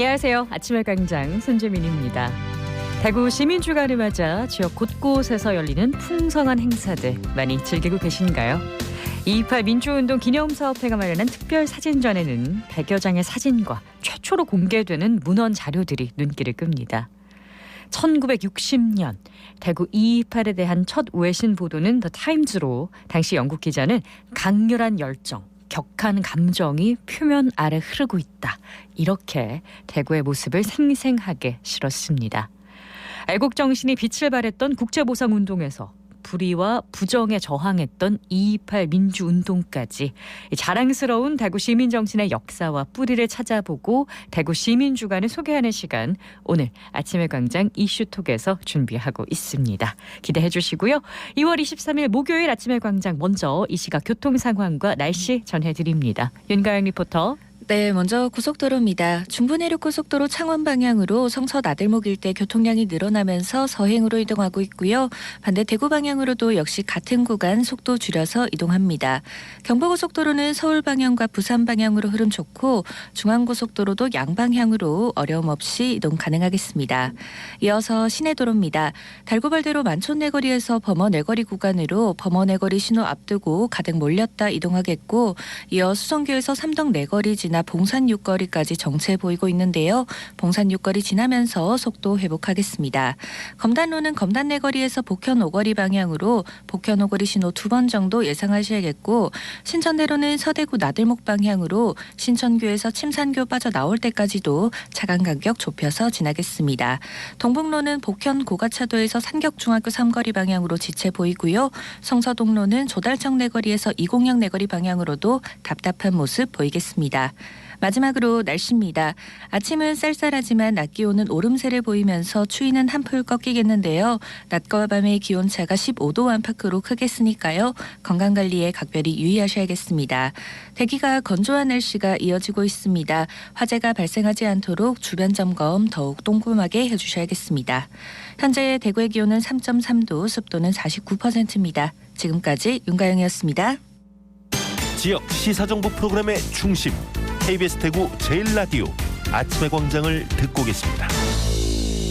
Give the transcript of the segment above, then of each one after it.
안녕하세요. 아침의 광장 손재민입니다. 대구 시민주간을 맞아 지역 곳곳에서 열리는 풍성한 행사들 많이 즐기고 계신가요? 2.28 민주운동 기념사업회가 마련한 특별 사진전에는 100여 장의 사진과 최초로 공개되는 문헌 자료들이 눈길을 끕니다. 1960년 대구 2.28에 대한 첫 외신 보도는 더 타임즈로 당시 영국 기자는 강렬한 열정, 격한 감정이 표면 아래 흐르고 있다. 이렇게 대구의 모습을 생생하게 실었습니다. 애국정신이 빛을 발했던 국제보상운동에서 불의와 부정에 저항했던 2.28 민주운동까지 자랑스러운 대구 시민정신의 역사와 뿌리를 찾아보고 대구 시민주간을 소개하는 시간, 오늘 아침의 광장 이슈톡에서 준비하고 있습니다. 기대해 주시고요. 2월 23일 목요일 아침의 광장, 먼저 이 시각 교통 상황과 날씨 전해드립니다. 윤가영 리포터. 네, 먼저 고속도로입니다. 중부내륙고속도로 창원 방향으로 성서 나들목 일대 교통량이 늘어나면서 서행으로 이동하고 있고요. 반대 대구 방향으로도 역시 같은 구간 속도 줄여서 이동합니다. 경부고속도로는 서울 방향과 부산 방향으로 흐름 좋고 중앙고속도로도 양방향으로 어려움 없이 이동 가능하겠습니다. 이어서 시내도로입니다. 달구발대로 만촌내거리에서 범어내거리 구간으로 범어내거리 신호 앞두고 가득 몰렸다 이동하겠고, 이어 수성교에서 삼덕내거리 지나 봉산 6거리까지 정체 보이고 있는데요. 봉산 6거리 지나면서 속도 회복하겠습니다. 검단로는 검단내거리에서 복현 5거리 방향으로 복현 5거리 신호 2번 정도 예상하셔야겠고, 신천대로는 서대구 나들목 방향으로 신천교에서 침산교 빠져나올 때까지도 차간 간격 좁혀서 지나겠습니다. 동북로는 복현 고가차도에서 산격중학교 3거리 방향으로 지체 보이고요. 성서동로는 조달청 내거리에서 이공영 내거리 방향으로도 답답한 모습 보이겠습니다. 마지막으로 날씨입니다. 아침은 쌀쌀하지만 낮 기온은 오름세를 보이면서 추위는 한풀 꺾이겠는데요. 낮과 밤의 기온차가 15도 안팎으로 크겠으니까요. 건강관리에 각별히 유의하셔야겠습니다. 대기가 건조한 날씨가 이어지고 있습니다. 화재가 발생하지 않도록 주변 점검 더욱 꼼꼼하게 해주셔야겠습니다. 현재 대구의 기온은 3.3도, 습도는 49%입니다. 지금까지 윤가영이었습니다. 지역 시사정보 프로그램의 중심, KBS 대구 제일라디오 아침의 광장을 듣고 계십니다.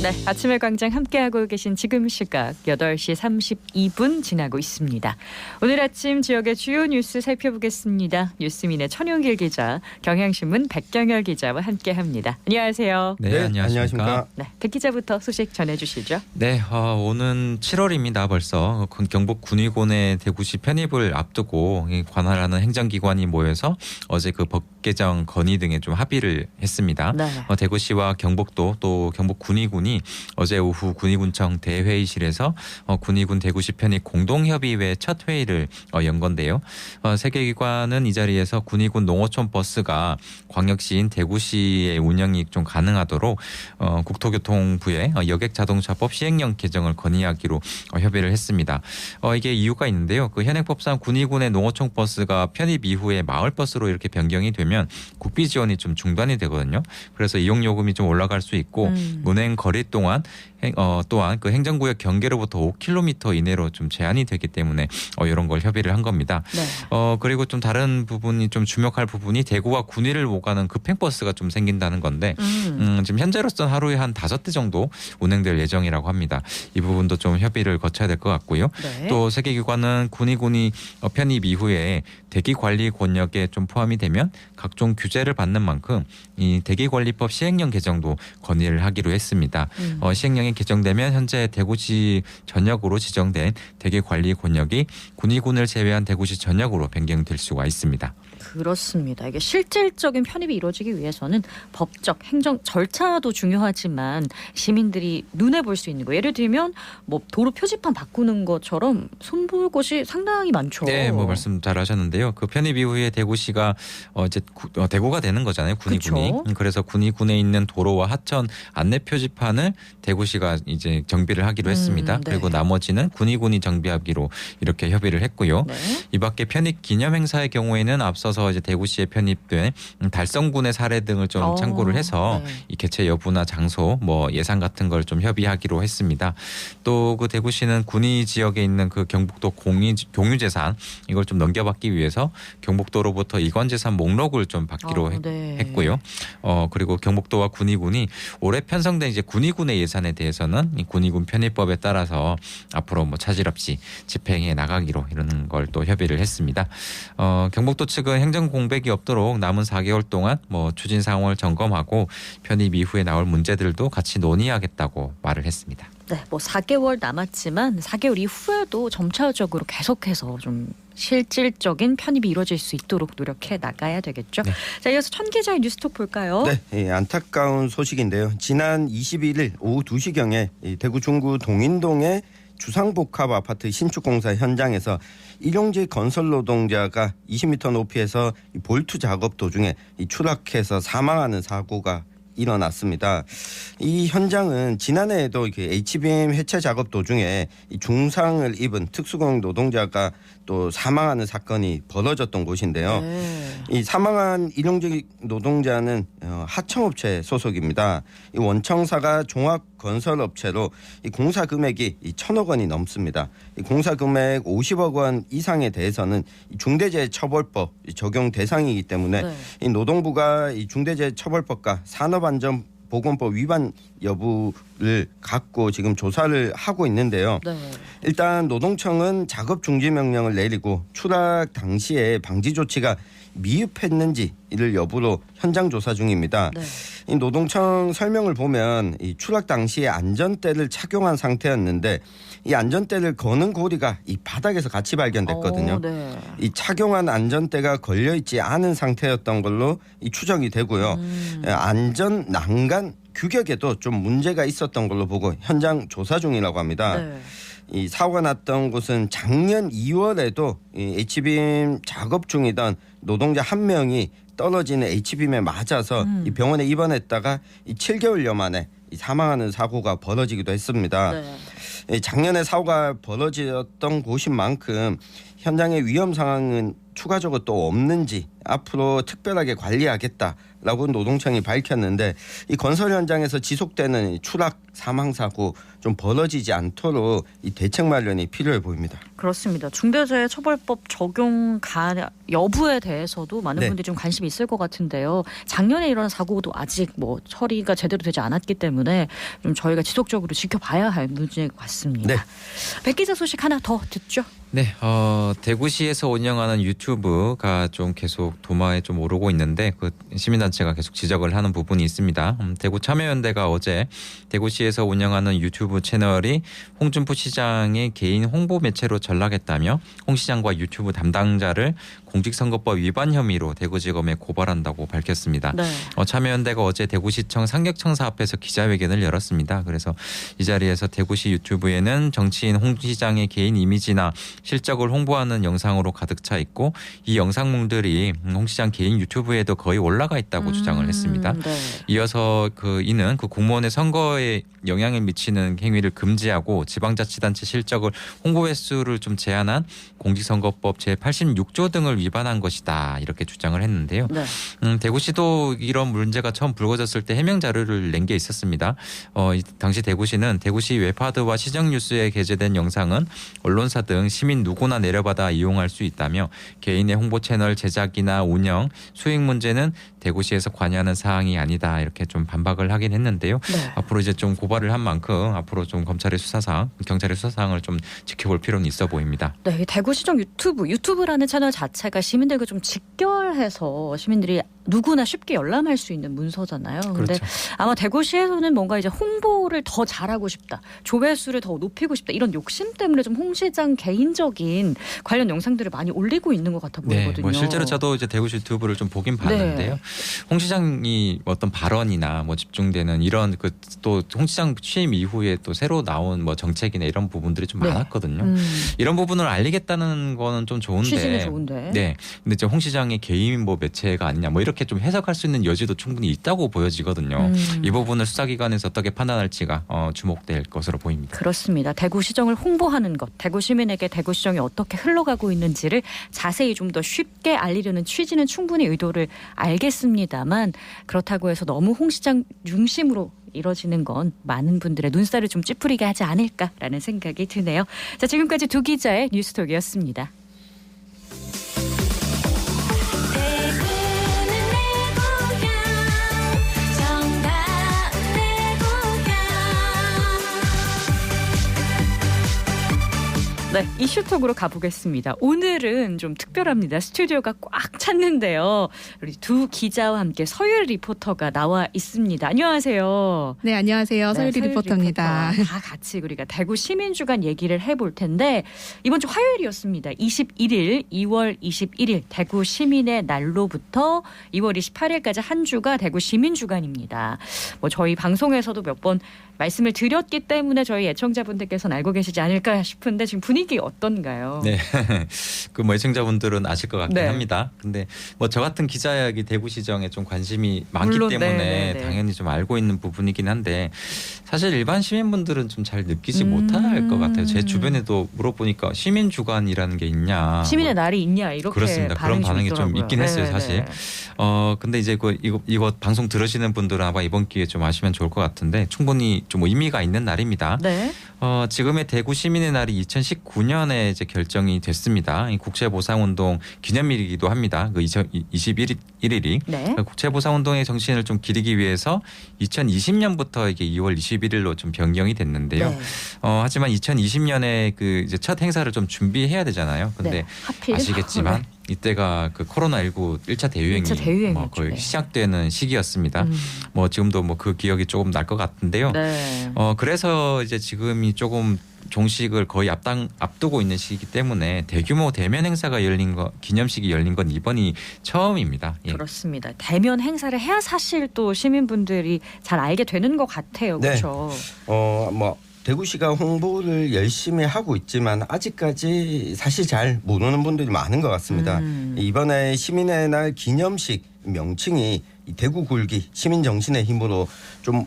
네, 아침의 광장 함께하고 계신 지금 시각 8시 32분 지나고 있습니다. 오늘 아침 지역의 주요 뉴스 살펴보겠습니다. 뉴스민의 천용길 기자, 경향신문 백경열 기자와 함께합니다. 안녕하세요. 네, 안녕하십니까. 네, 백 기자부터 소식 전해주시죠. 네, 오는 7월입니다. 벌써 경북 군위군의 대구시 편입을 앞두고 관할하는 행정기관이 모여서 어제 그 법 개정 건의 등에 좀 합의를 했습니다. 네. 대구시와 경북도 또 경북 군위군이 어제 오후 군위군청 대회의실에서 군위군 대구시 편입 공동협의회 첫 회의를 연 건데요. 세 개 기관은 이 자리에서 군위군 농어촌 버스가 광역시인 대구시의 운영이 좀 가능하도록 국토교통부의 여객자동차법 시행령 개정을 건의하기로 협의를 했습니다. 이게 이유가 있는데요. 그 현행법상 군위군의 농어촌 버스가 편입 이후에 마을버스로 이렇게 변경이 되면 국비 지원이 좀 중단이 되거든요. 그래서 이용 요금이 좀 올라갈 수 있고 운행 거리 또한 그 행정구역 경계로부터 5km 이내로 좀 제한이 되기 때문에 이런 걸 협의를 한 겁니다. 네. 그리고 좀 다른 부분이 좀 주목할 부분이 대구와 군위를 오가는 급행버스가 좀 생긴다는 건데 지금 현재로서는 하루에 한 5대 정도 운행될 예정이라고 합니다. 이 부분도 좀 협의를 거쳐야 될 것 같고요. 네. 또 세 개 기관은 군위군이 편입 이후에 대기관리 권역에 좀 포함이 되면 각종 규제를 받는 만큼 이 대기관리법 시행령 개정도 건의를 하기로 했습니다. 시행령이 개정되면 현재 대구시 전역으로 지정된 대기관리 권역이 군위군을 제외한 대구시 전역으로 변경될 수가 있습니다. 그렇습니다. 이게 실질적인 편입이 이루어지기 위해서는 법적, 행정 절차도 중요하지만 시민들이 눈에 볼 수 있는 거, 예를 들면 뭐 도로 표지판 바꾸는 것처럼 손볼 곳이 상당히 많죠. 네, 말씀 잘하셨는데요. 그 편입 이후에 대구시가 이제 대구가 되는 거잖아요. 군위군이. 그쵸? 그래서 군위군에 있는 도로와 하천 안내 표지판을 대구시가 이제 정비를 하기로 했습니다. 네. 그리고 나머지는 군위군이 정비하기로 이렇게 협의를 했고요. 네. 이 밖에 편입 기념 행사의 경우에는 앞서 앞서서 이제 대구시에 편입된 달성군의 사례 등을 좀 참고를 해서 네. 이 개최 여부나 장소, 뭐 예산 같은 걸 좀 협의하기로 했습니다. 또 그 대구시는 군위 지역에 있는 그 경북도 공유재산 이걸 좀 넘겨받기 위해서 경북도로부터 이권재산 목록을 좀 받기로 네. 했고요. 그리고 경북도와 군위군이 올해 편성된 이제 군위군의 예산에 대해서는 이 군위군 편입법에 따라서 앞으로 뭐 차질 없이 집행해 나가기로 이런 걸 또 협의를 했습니다. 경북도 측은 행정 공백이 없도록 남은 4개월 동안 뭐 추진 상황을 점검하고 편입 이후에 나올 문제들도 같이 논의하겠다고 말을 했습니다. 네, 뭐 4개월 남았지만 4개월 이후에도 점차적으로 계속해서 좀 실질적인 편입이 이루어질 수 있도록 노력해 나가야 되겠죠. 네. 자, 이어서 천 기자의 뉴스톡 볼까요? 네, 안타까운 소식인데요. 지난 21일 오후 2시경에 대구 중구 동인동의 주상복합 아파트 신축 공사 현장에서 일용직 건설 노동자가 20m 높이에서 볼트 작업 도중에 추락해서 사망하는 사고가 일어났습니다. 이 현장은 지난해에도 H빔 해체 작업 도중에 중상을 입은 특수공 노동자가 또 사망하는 사건이 벌어졌던 곳인데요. 네. 이 사망한 일용직 노동자는 하청업체 소속입니다. 이 원청사가 종합건설업체로 이 공사 금액이 1,000억 원이 넘습니다. 이 공사 금액 50억 원 이상에 대해서는 중대재해처벌법 적용 대상이기 때문에 네. 이 노동부가 이 중대재해처벌법과 산업안전보건법 위반 여부를 갖고 지금 조사를 하고 있는데요. 네. 일단 노동청은 작업 중지 명령을 내리고 추락 당시에 방지 조치가 미흡했는지를 여부로 현장 조사 중입니다. 네. 이 노동청 설명을 보면 이 추락 당시에 안전대를 착용한 상태였는데 이 안전대를 거는 고리가 이 바닥에서 같이 발견됐거든요. 네. 이 착용한 안전대가 걸려 있지 않은 상태였던 걸로 이 추정이 되고요. 안전 난간 규격에도 좀 문제가 있었던 걸로 보고 현장 조사 중이라고 합니다. 네. 이 사고가 났던 곳은 작년 2월에도 이 H빔 작업 중이던 노동자 한 명이 떨어지는 H빔에 맞아서 이 병원에 입원했다가 이 7개월여 만에 이 사망하는 사고가 벌어지기도 했습니다. 네. 작년에 사고가 벌어졌던 곳인 만큼 현장의 위험 상황은 추가적으로 또 없는지 앞으로 특별하게 관리하겠다라고 노동청이 밝혔는데 이 건설 현장에서 지속되는 추락 사망 사고 좀 벌어지지 않도록 이 대책 마련이 필요해 보입니다. 그렇습니다. 중대재해처벌법 적용 여부에 대해서도 많은 네. 분들이 좀 관심이 있을 것 같은데요. 작년에 일어난 사고도 아직 뭐 처리가 제대로 되지 않았기 때문에 좀 저희가 지속적으로 지켜봐야 할 문제인 것 같습니다. 네. 백 기자 소식 하나 더 듣죠. 네, 대구시에서 운영하는 유튜브가 좀 계속 도마에 좀 오르고 있는데 그 시민단체가 계속 지적을 하는 부분이 있습니다. 대구 참여연대가 어제 대구시에서 운영하는 유튜브 채널이 홍준표 시장의 개인 홍보 매체로 전락했다며 홍 시장과 유튜브 담당자를 공직선거법 위반 혐의로 대구지검에 고발한다고 밝혔습니다. 네. 참여연대가 어제 대구시청 상격청사 앞에서 기자회견을 열었습니다. 그래서 이 자리에서 대구시 유튜브에는 정치인 홍 시장의 개인 이미지나 실적을 홍보하는 영상으로 가득 차 있고 이 영상물들이 홍 시장 개인 유튜브에도 거의 올라가 있다고 주장을 했습니다. 네. 이어서 이는 공무원의 선거에 영향을 미치는 행위를 금지하고 지방자치단체 실적을 홍보 횟수를 좀 제한한 공직선거법 제86조 등을 위반한 것이다 이렇게 주장을 했는데요. 네. 대구시도 이런 문제가 처음 불거졌을 때 해명 자료를 낸 게 있었습니다. 당시 대구시는 대구시 웹하드와 시정뉴스에 게재된 영상은 언론사 등 시민 누구나 내려받아 이용할 수 있다며 개인의 홍보 채널 제작이나 운영, 수익 문제는 대구시에서 관여하는 사항이 아니다 이렇게 좀 반박을 하긴 했는데요. 네. 앞으로 이제 좀 고발을 한 만큼 앞으로 좀 검찰의 수사상, 경찰의 수사상을 좀 지켜볼 필요는 있어 보입니다. 네, 대구시정 유튜브라는 채널 자체가 시민들과 좀 직결해서 시민들이 누구나 쉽게 열람할 수 있는 문서잖아요. 그런데 그렇죠. 아마 대구시에서는 뭔가 이제 홍보를 더 잘하고 싶다, 조회수를 더 높이고 싶다 이런 욕심 때문에 좀 홍 시장 개인적인 관련 영상들을 많이 올리고 있는 것 같아 보이거든요. 네, 뭐 실제로 저도 이제 대구시 유튜브를 좀 보긴 봤는데요. 네. 홍 시장이 어떤 발언이나 뭐 집중되는 이런 또 홍 시장 취임 이후에 또 새로 나온 뭐 정책이나 이런 부분들이 좀 네. 많았거든요. 이런 부분을 알리겠다는 거는 좀 좋은데. 취지는 좋은데. 네. 근데 이제 홍 시장의 개인 뭐 매체가 아니냐 뭐 이렇게 이렇게 좀 해석할 수 있는 여지도 충분히 있다고 보여지거든요. 이 부분을 수사기관에서 어떻게 판단할지가 주목될 것으로 보입니다. 그렇습니다. 대구시정을 홍보하는 것, 대구 시민에게 대구시정이 어떻게 흘러가고 있는지를 자세히 좀 더 쉽게 알리려는 취지는 충분히 의도를 알겠습니다만 그렇다고 해서 너무 홍 시장 중심으로 이뤄지는 건 많은 분들의 눈살을 좀 찌푸리게 하지 않을까라는 생각이 드네요. 자, 지금까지 두 기자의 뉴스톡이었습니다. 네, 이슈톡으로 가보겠습니다. 오늘은 좀 특별합니다. 스튜디오가 꽉 찼는데요. 우리 두 기자와 함께 서율 리포터가 나와 있습니다. 안녕하세요. 네, 안녕하세요. 서율이 서율 리포터입니다. 리포터와 다 같이 우리가 대구 시민주간 얘기를 해볼 텐데 이번 주 화요일이었습니다. 21일, 2월 21일 대구 시민의 날로부터 2월 28일까지 한 주가 대구 시민주간입니다. 뭐 저희 방송에서도 몇 번 말씀을 드렸기 때문에 저희 애청자분들께서는 알고 계시지 않을까 싶은데 지금 분위기 어떤가요? 네, 그 뭐 애청자분들은 아실 것 같긴 네. 합니다. 근데 뭐 저 같은 기자야기 대구시정에 좀 관심이 많기 물론, 때문에 네. 당연히 좀 알고 있는 부분이긴 한데 사실 일반 시민분들은 좀 잘 느끼지 못할 것 같아요. 제 주변에도 물어보니까 시민주간이라는 게 있냐, 시민의 뭐 날이 있냐 이렇게 그렇습니다. 그런 반응이 좀 있더라고요. 있긴 했어요, 네, 사실. 네. 근데 이제 이거 방송 들으시는 분들은 아마 이번 기회에 좀 아시면 좋을 것 같은데 충분히 좀 의미가 있는 날입니다. 네. 지금의 대구 시민의 날이 2019년에 이제 결정이 됐습니다. 이 국채보상운동 기념일이기도 합니다. 그 21일이 네. 국채보상운동의 정신을 좀 기리기 위해서 2020년부터 이게 2월 21일로 좀 변경이 됐는데요. 네. 하지만 2020년에 그 이제 첫 행사를 좀 준비해야 되잖아요. 근데 네. 하필 아시겠지만 네. 이때가 그 코로나19 1차 대유행이 1차 대유행이었죠. 뭐 거의 네. 시작되는 시기였습니다. 뭐 지금도 뭐 그 기억이 조금 날 것 같은데요. 네. 그래서 이제 지금이 조금 종식을 거의 앞두고 있는 시기이기 때문에 대규모 대면 행사가 열린 거 기념식이 열린 건 이번이 처음입니다. 예. 그렇습니다. 대면 행사를 해야 사실 또 시민분들이 잘 알게 되는 것 같아요. 네. 그렇죠. 뭐 대구시가 홍보를 열심히 하고 있지만 아직까지 사실 잘 모르는 분들이 많은 것 같습니다. 이번에 시민의 날 기념식 명칭이 이 대구 굴기 시민 정신의 힘으로 좀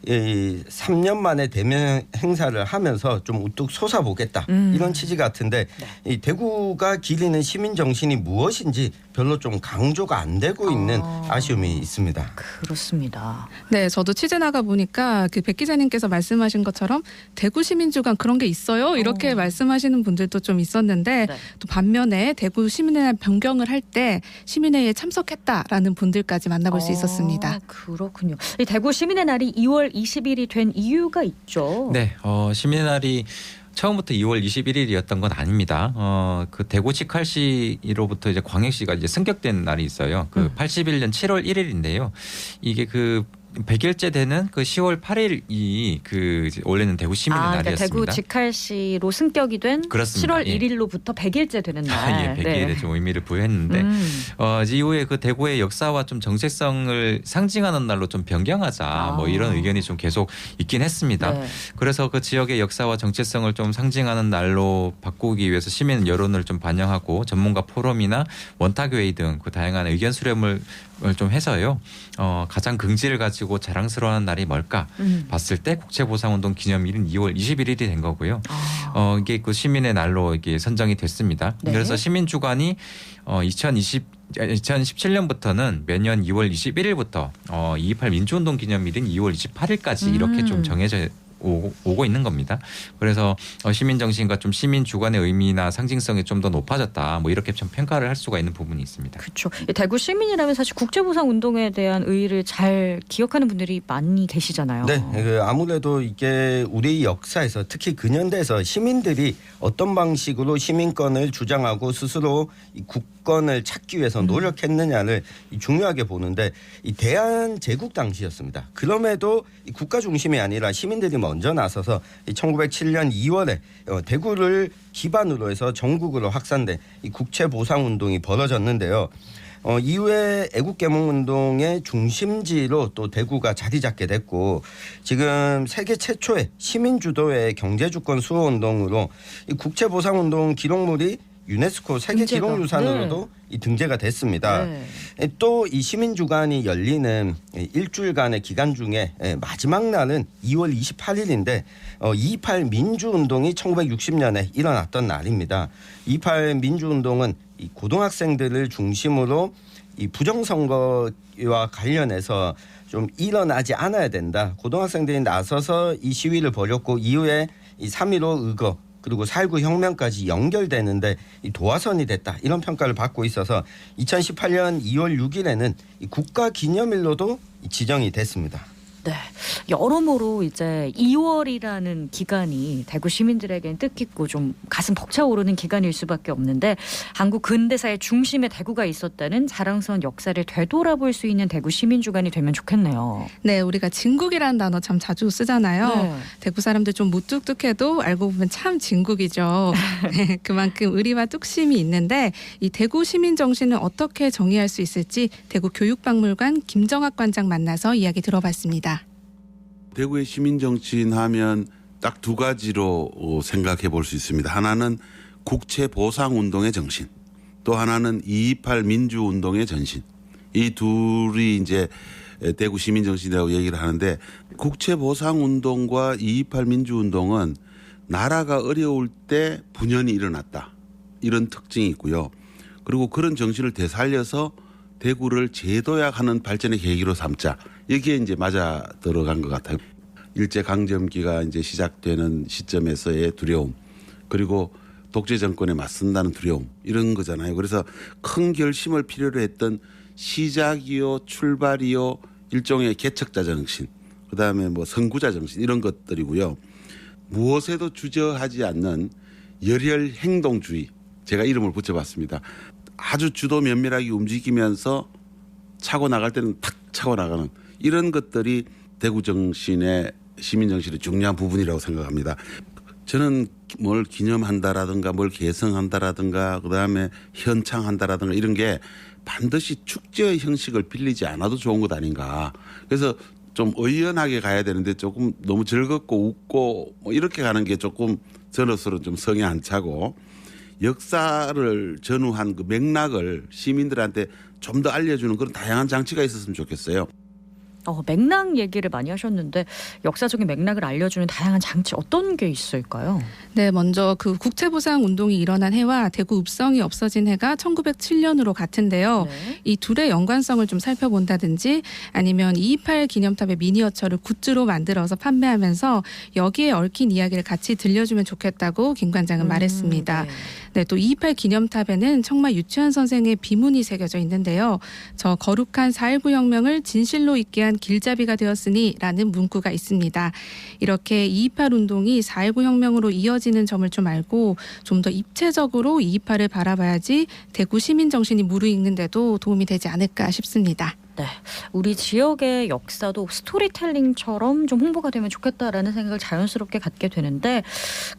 3년 만에 대면 행사를 하면서 좀 우뚝 솟아보겠다 이런 취지 같은데 이 대구가 기리는 시민 정신이 무엇인지 별로 좀 강조가 안 되고 있는 아쉬움이 있습니다. 그렇습니다. 네, 저도 취재 나가 보니까 그 백 기자님께서 말씀하신 것처럼 대구 시민주간 그런 게 있어요. 이렇게 말씀하시는 분들도 좀 있었는데 네. 또 반면에 대구 시민의 날 변경을 할 때 시민회의에 참석했다라는 분들까지 만나볼 수 있었습니다. 그렇군요. 이 대구 시민의 날이 2월 20일이 된 이유가 있죠. 네, 시민의 날이 처음부터 2월 21일이었던 건 아닙니다. 그 대구 직할시로부터 이제 광역시가 이제 승격된 날이 있어요. 그 81년 7월 1일인데요. 이게 그 100일째 되는 그 10월 8일이 그 원래는 대구 시민의 그러니까 날이었습니다. 대구 직할시로 승격이 된 그렇습니다. 7월 예. 1일로부터 100일째 되는 날. 예, 100일에 좀 의미를 부여했는데 이후에 그 대구의 역사와 좀 정체성을 상징하는 날로 좀 변경하자 뭐 이런 의견이 좀 계속 있긴 했습니다. 네. 그래서 그 지역의 역사와 정체성을 좀 상징하는 날로 바꾸기 위해서 시민 여론을 좀 반영하고 전문가 포럼이나 원탁회의 등 그 다양한 의견 수렴을 좀 해서요. 가장 긍지를 가지고 자랑스러워하는 날이 뭘까 봤을 때 국채보상운동 기념일인 2월 21일이 된 거고요. 이게 그 시민의 날로 이게 선정이 됐습니다. 네. 그래서 시민주간이 2017년부터는 매년 2월 21일부터 2.28 민주운동 기념일인 2월 28일까지 이렇게 좀 정해져 오고 있는 겁니다. 그래서 시민 정신과 좀 시민 주관의 의미나 상징성이 좀 더 높아졌다. 뭐 이렇게 좀 평가를 할 수가 있는 부분이 있습니다. 그렇죠. 대구 시민이라면 사실 국제보상 운동에 대한 의의를 잘 기억하는 분들이 많이 계시잖아요. 네, 아무래도 이게 우리 역사에서 특히 근현대에서 시민들이 어떤 방식으로 시민권을 주장하고 스스로 이 국권을 찾기 위해서 노력했느냐를 중요하게 보는데 이 대한제국 당시였습니다. 그럼에도 이 국가 중심이 아니라 시민들이 먼저 나서서 1907년 2월에 대구를 기반으로 해서 전국으로 확산된 이 국채보상운동이 벌어졌는데요. 이후에 애국개몽운동의 중심지로 또 대구가 자리 잡게 됐고 지금 세계 최초의 시민주도의 경제주권 수호운동으로 이 국채보상운동 기록물이 유네스코 세계 등재가. 기록유산으로도 이 등재가 됐습니다. 네. 또 이 시민주간이 열리는 일주일간의 기간 중에 마지막 날은 2월 28일인데 2.28 민주운동이 1960년에 일어났던 날입니다. 2.28 민주운동은 이 고등학생들을 중심으로 이 부정선거와 관련해서 좀 일어나지 않아야 된다. 고등학생들이 나서서 이 시위를 벌였고 이후에 이 3.15 의거 그리고 4.19 혁명까지 연결되는데 이 도화선이 됐다. 이런 평가를 받고 있어서 2018년 2월 6일에는 이 국가기념일로도 지정이 됐습니다. 네. 여러모로 이제 2월이라는 기간이 대구 시민들에게는 뜻깊고 좀 가슴 벅차오르는 기간일 수밖에 없는데 한국 근대사의 중심에 대구가 있었다는 자랑스러운 역사를 되돌아볼 수 있는 대구 시민주간이 되면 좋겠네요. 네, 우리가 진국이라는 단어 참 자주 쓰잖아요. 네. 대구 사람들 좀 무뚝뚝해도 알고 보면 참 진국이죠. 네, 그만큼 의리와 뚝심이 있는데 이 대구 시민 정신을 어떻게 정의할 수 있을지 대구 교육박물관 김정학 관장 만나서 이야기 들어봤습니다. 대구의 시민정치인 하면 딱 두 가지로 생각해 볼 수 있습니다. 하나는 국채보상운동의 정신, 또 하나는 2.28 민주운동의 전신. 이 둘이 이제 대구 시민정신이라고 얘기를 하는데 국채보상운동과 2.28 민주운동은 나라가 어려울 때 분연히 일어났다. 이런 특징이 있고요. 그리고 그런 정신을 되살려서 대구를 재도약하는 발전의 계기로 삼자. 여기에 이제 맞아 들어간 것 같아요. 일제강점기가 이제 시작되는 시점에서의 두려움, 그리고 독재 정권에 맞선다는 두려움, 이런 거잖아요. 그래서 큰 결심을 필요로 했던 시작이요, 출발이요, 일종의 개척자 정신, 그다음에 뭐 선구자 정신, 이런 것들이고요. 무엇에도 주저하지 않는 열혈 행동주의, 제가 이름을 붙여봤습니다. 아주 주도 면밀하게 움직이면서 차고 나갈 때는 탁 차고 나가는 이런 것들이 대구 정신의 시민 정신의 중요한 부분이라고 생각합니다. 저는 뭘 기념한다라든가 뭘 개성한다라든가 그다음에 현창한다라든가 이런 게 반드시 축제의 형식을 빌리지 않아도 좋은 것 아닌가. 그래서 좀 의연하게 가야 되는데 조금 너무 즐겁고 웃고 뭐 이렇게 가는 게 조금 저로서는 좀 성에 안 차고, 역사를 전후한 그 맥락을 시민들한테 좀 더 알려주는 그런 다양한 장치가 있었으면 좋겠어요. 맥락 얘기를 많이 하셨는데 역사적인 맥락을 알려주는 다양한 장치 어떤 게 있을까요? 네, 먼저 그 국채보상 운동이 일어난 해와 대구 읍성이 없어진 해가 1907년으로 같은데요. 네. 이 둘의 연관성을 좀 살펴본다든지 아니면 2.28 기념탑의 미니어처를 굿즈로 만들어서 판매하면서 여기에 얽힌 이야기를 같이 들려주면 좋겠다고 김 관장은 말했습니다. 네. 네, 또 2.28 기념탑에는 청마 유치원 선생의 비문이 새겨져 있는데요. 저 거룩한 4.19 혁명을 진실로 있게 한 길잡이가 되었으니 라는 문구가 있습니다. 이렇게 2.28 운동이 4.19 혁명으로 이어지는 점을 좀 알고 좀 더 입체적으로 2.28을 바라봐야지 대구 시민 정신이 무르익는 데도 도움이 되지 않을까 싶습니다. 네, 우리 지역의 역사도 스토리텔링처럼 좀 홍보가 되면 좋겠다라는 생각을 자연스럽게 갖게 되는데,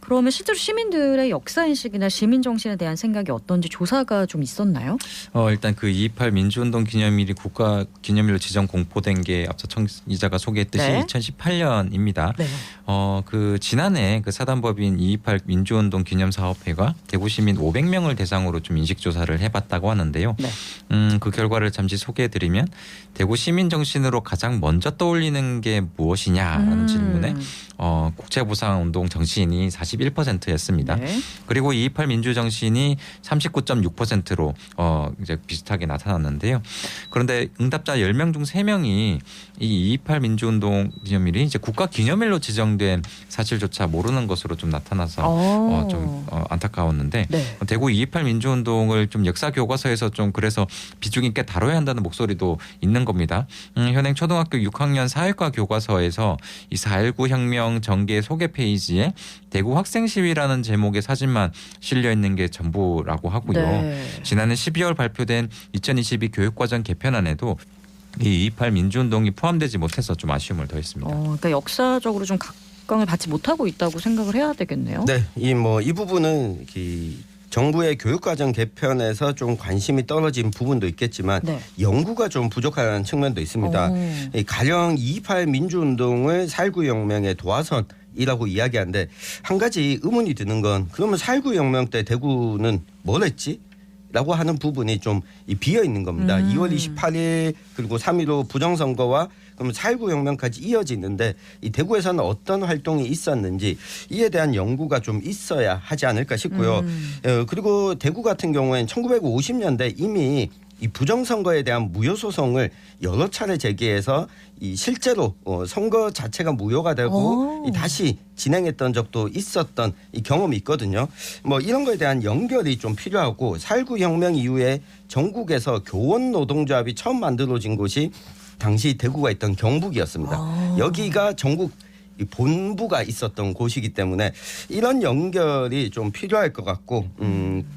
그러면 실제로 시민들의 역사인식이나 시민정신에 대한 생각이 어떤지 조사가 좀 있었나요? 일단 그 2.28 민주운동 기념일이 국가 기념일로 지정 공포된 게 앞서 청기자가 소개했듯이 네. 2018년입니다. 네. 그 지난해 그 사단법인 2.28 민주운동 기념사업회가 대구 시민 500명을 대상으로 좀 인식조사를 해봤다고 하는데요. 네. 그 결과를 잠시 소개해드리면 대구 시민 정신으로 가장 먼저 떠올리는 게 무엇이냐라는 질문에 국채보상운동 정신이 41%였습니다. 네. 그리고 2.28 민주 정신이 39.6%로 이제 비슷하게 나타났는데요. 그런데 응답자 10명 중 3명이 이 2.28 민주운동 기념일이 이제 국가 기념일로 지정된 사실조차 모르는 것으로 좀 나타나서 좀 안타까웠는데, 네. 대구 2.28 민주운동을 좀 역사 교과서에서 좀 그래서 비중 있게 다뤄야 한다는 목소리도 있는 겁니다. 현행 초등학교 6학년 사회과 교과서에서 이 4.19 혁명 전개 소개 페이지에 대구 학생 시위라는 제목의 사진만 실려 있는 게 전부라고 하고요. 네. 지난해 12월 발표된 2022 교육과정 개편안에도 이 2.28 민주운동이 포함되지 못해서 좀 아쉬움을 더했습니다. 그러니까 역사적으로 좀 각광을 받지 못하고 있다고 생각을 해야 되겠네요. 네, 이 부분은 정부의 교육과정 개편에서 좀 관심이 떨어진 부분도 있겠지만 네. 연구가 좀 부족한 측면도 있습니다. 가령 2.28 민주운동을 4.19 혁명의 도화선 이라고 이야기하는데 한 가지 의문이 드는 건 그러면 4.19 혁명 때 대구는 뭘 했지? 라고 하는 부분이 좀 비어 있는 겁니다. 2월 28일 그리고 3.15 부정선거와 그러면 4.19 혁명까지 이어지는데 이 대구에서는 어떤 활동이 있었는지 이에 대한 연구가 좀 있어야 하지 않을까 싶고요. 그리고 대구 같은 경우에는 1950년대 이미 이 부정선거에 대한 무효소송을 여러 차례 제기해서 이 실제로 선거 자체가 무효가 되고 다시 진행했던 적도 있었던 이 경험이 있거든요. 뭐 이런 거에 대한 연결이 좀 필요하고 4.19 혁명 이후에 전국에서 교원 노동조합이 처음 만들어진 곳이 당시 대구가 있던 경북이었습니다. 여기가 전국 이 본부가 있었던 곳이기 때문에 이런 연결이 좀 필요할 것 같고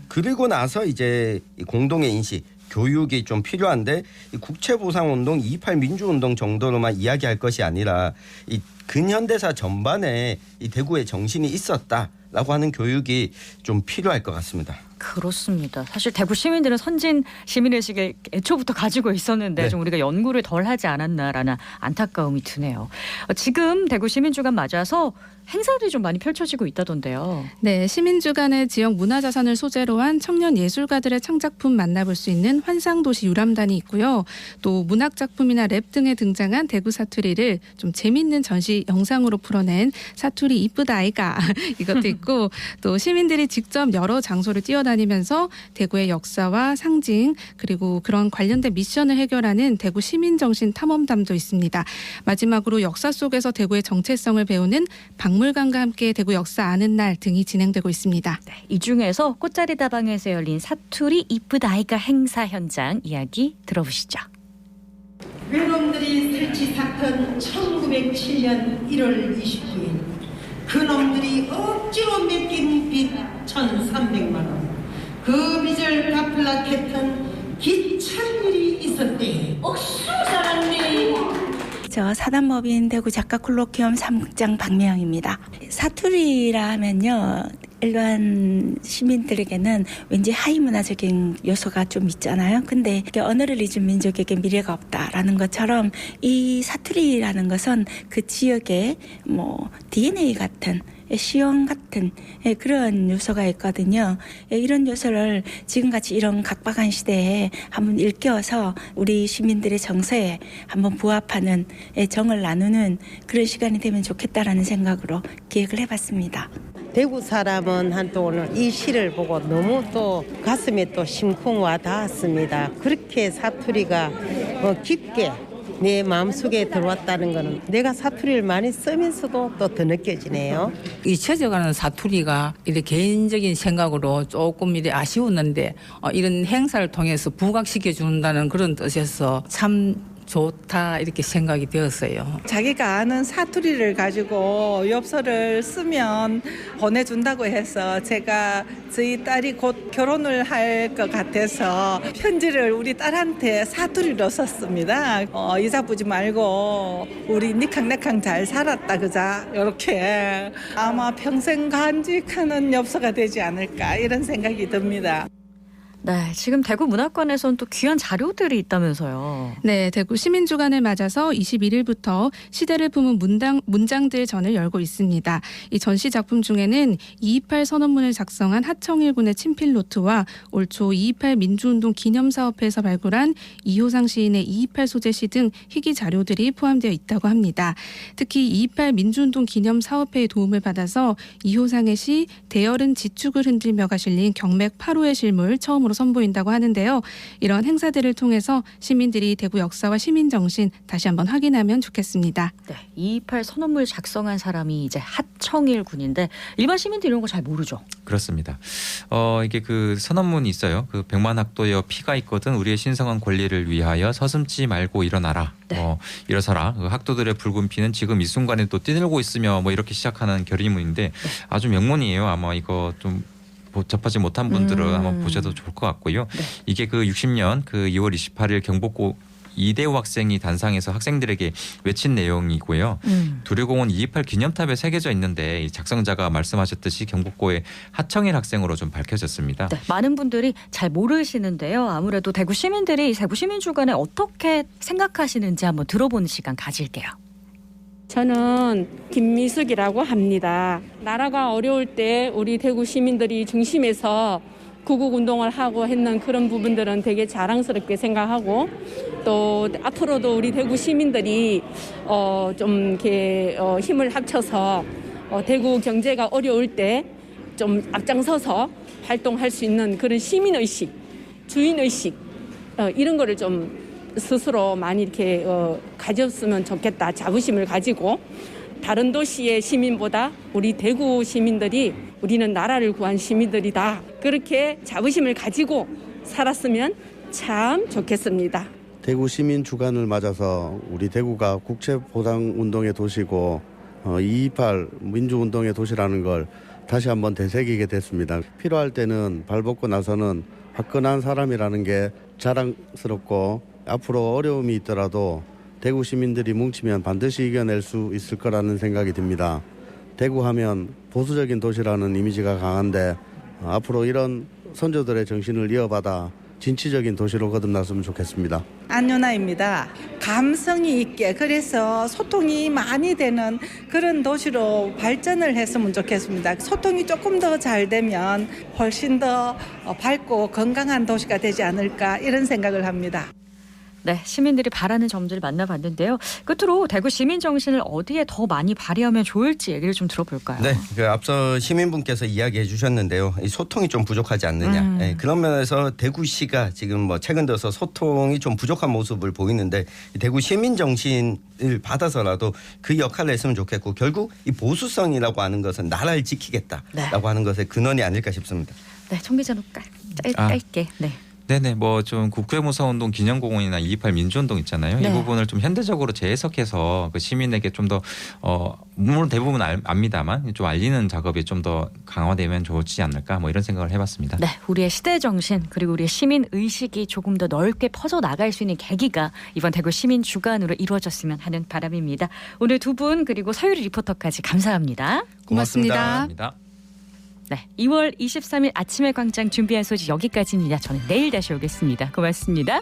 그리고 나서 이제 공동의 인식 교육이 좀 필요한데 이 국채보상운동 2.28 민주운동 정도로만 이야기할 것이 아니라 이 근현대사 전반에 이 대구의 정신이 있었다라고 하는 교육이 좀 필요할 것 같습니다. 그렇습니다. 사실 대구 시민들은 선진 시민의식을 애초부터 가지고 있었는데 네. 좀 우리가 연구를 덜 하지 않았나라는 안타까움이 드네요. 지금 대구 시민주간 맞아서 행사들이 좀 많이 펼쳐지고 있다던데요. 네, 시민주간의 지역 문화자산을 소재로 한 청년 예술가들의 창작품 만나볼 수 있는 환상도시 유람단이 있고요. 또 문학작품이나 랩 등에 등장한 대구 사투리를 좀 재밌는 전시 영상으로 풀어낸 사투리 이쁘다 아이가 이것도 있고 또 시민들이 직접 여러 장소를 뛰어다니면서 대구의 역사와 상징 그리고 그런 관련된 미션을 해결하는 대구 시민정신 탐험담도 있습니다. 마지막으로 역사 속에서 대구의 정체성을 배우는 박물관과 함께 대구 역사 아는 날 등이 진행되고 있습니다. 네, 이 중에서 꽃자리 다방에서 열린 사투리 이쁘다 아이가 행사 현장 이야기 들어보시죠. 외놈들이 설치 사건 1907년 1월 29일 그놈들이 억지로 맡긴 빚 1,300만 원 그 빚을 갚으려 했던 기찬 일이 있었대. 억수 사람들이 저 사단법인 대구 작가 콜로키움 사무국장 박미영입니다. 사투리라 하면요. 일반 시민들에게는 왠지 하위 문화적인 요소가 좀 있잖아요. 근데 언어를 잊은 민족에게 미래가 없다라는 것처럼 이 사투리라는 것은 그 지역의 뭐 DNA 같은 시형 같은 그런 요소가 있거든요. 이런 요소를 지금같이 이런 각박한 시대에 한번 일깨워서 우리 시민들의 정서에 한번 부합하는 정을 나누는 그런 시간이 되면 좋겠다라는 생각으로 기획을 해봤습니다. 대구 사람은 한동안 이 시를 보고 너무 또 가슴에 또 심쿵 와 닿았습니다. 그렇게 사투리가 깊게 내 마음속에 들어왔다는 거는 내가 사투리를 많이 쓰면서도 또 더 느껴지네요. 잊혀져가는 사투리가 이렇게 개인적인 생각으로 조금 이렇게 아쉬웠는데 이런 행사를 통해서 부각시켜 준다는 그런 뜻에서 참 좋다 이렇게 생각이 되었어요. 자기가 아는 사투리를 가지고 엽서를 쓰면 보내준다고 해서 제가 저희 딸이 곧 결혼을 할 것 같아서 편지를 우리 딸한테 사투리로 썼습니다. 이사부지 말고 우리 니캉내캉 잘 살았다 그자 이렇게 아마 평생 간직하는 엽서가 되지 않을까 이런 생각이 듭니다. 네, 지금 대구 문학관에서는 또 귀한 자료들이 있다면서요. 네, 대구 시민주간을 맞아서 21일부터 시대를 품은 문장들 전을 열고 있습니다. 이 전시 작품 중에는 2.28 선언문을 작성한 하청일 군의 친필 노트와 올 초 2.28 민주운동 기념사업회에서 발굴한 이효상 시인의 2.28 소재시 등 희귀 자료들이 포함되어 있다고 합니다. 특히 2.28 민주운동 기념사업회의 도움을 받아서 이효상의 시 대열은 지축을 흔들며가 실린 경맥 8호의 실물 처음으로 선보인다고 하는데요. 이런 행사들을 통해서 시민들이 대구 역사와 시민정신 다시 한번 확인하면 좋겠습니다. 네, 2.28 선언물 작성한 사람이 이제 하청일 군인데 일반 시민들 이런 거 잘 모르죠. 그렇습니다. 이게 그 선언문이 있어요. 그 백만학도여 피가 있거든 우리의 신성한 권리를 위하여 서슴지 말고 일어나라. 네. 일어서라. 그 학도들의 붉은 피는 지금 이 순간에 또 뛰들고 있으며 뭐 이렇게 시작하는 결의문인데 아주 명문이에요. 아마 이거 좀 접하지 못한 분들은 한번 보셔도 좋을 것 같고요. 네. 이게 그 60년 그 2월 28일 경복고 이대호 학생이 단상에서 학생들에게 외친 내용이고요. 두류공원 2.28 기념탑에 새겨져 있는데 작성자가 말씀하셨듯이 경복고의 하청일 학생으로 좀 밝혀졌습니다. 네, 많은 분들이 잘 모르시는데요. 아무래도 대구 시민들이 대구 시민주간에 어떻게 생각하시는지 한번 들어보는 시간 가질게요. 저는 김미숙이라고 합니다. 나라가 어려울 때 우리 대구 시민들이 중심에서 구국운동을 하고 했는 그런 부분들은 되게 자랑스럽게 생각하고 또 앞으로도 우리 대구 시민들이 좀 이렇게 힘을 합쳐서 대구 경제가 어려울 때 좀 앞장서서 활동할 수 있는 그런 시민의식, 주인의식 이런 거를 좀 스스로 많이 이렇게 가졌으면 좋겠다. 자부심을 가지고 다른 도시의 시민보다 우리 대구 시민들이 우리는 나라를 구한 시민들이다. 그렇게 자부심을 가지고 살았으면 참 좋겠습니다. 대구 시민 주간을 맞아서 우리 대구가 국채보상운동의 도시고 228 민주운동의 도시라는 걸 다시 한번 되새기게 됐습니다. 필요할 때는 발벗고 나서는 화끈한 사람이라는 게 자랑스럽고 앞으로 어려움이 있더라도 대구 시민들이 뭉치면 반드시 이겨낼 수 있을 거라는 생각이 듭니다. 대구 하면 보수적인 도시라는 이미지가 강한데 앞으로 이런 선조들의 정신을 이어받아 진취적인 도시로 거듭났으면 좋겠습니다. 안윤아입니다. 감성이 있게 그래서 소통이 많이 되는 그런 도시로 발전을 했으면 좋겠습니다. 소통이 조금 더 잘 되면 훨씬 더 밝고 건강한 도시가 되지 않을까 이런 생각을 합니다. 네, 시민들이 바라는 점들을 만나봤는데요. 끝으로 대구 시민 정신을 어디에 더 많이 발휘하면 좋을지 얘기를 좀 들어볼까요? 네, 앞서 시민분께서 이야기해 주셨는데요. 이 소통이 좀 부족하지 않느냐. 네, 그런 면에서 대구시가 지금 최근 들어서 소통이 좀 부족한 모습을 보이는데 대구 시민 정신을 받아서라도 그 역할을 했으면 좋겠고 결국 이 보수성이라고 하는 것은 나라를 지키겠다라고 하는 것의 근원이 아닐까 싶습니다. 네, 청 기자님 짧게. 네. 네네, 좀 국회무사운동 기념공원이나 228 민주운동 있잖아요. 네. 이 부분을 좀 현대적으로 재해석해서 그 시민에게 좀 더 물론 대부분 압니다만 좀 알리는 작업이 좀 더 강화되면 좋지 않을까 이런 생각을 해봤습니다. 네, 우리의 시대 정신 그리고 우리의 시민 의식이 조금 더 넓게 퍼져 나갈 수 있는 계기가 이번 대구 시민 주간으로 이루어졌으면 하는 바람입니다. 오늘 두 분 그리고 서유리 리포터까지 감사합니다. 고맙습니다. 감사합니다. 네, 2월 23일 아침의 광장 준비한 소식 여기까지입니다. 저는 내일 다시 오겠습니다. 고맙습니다.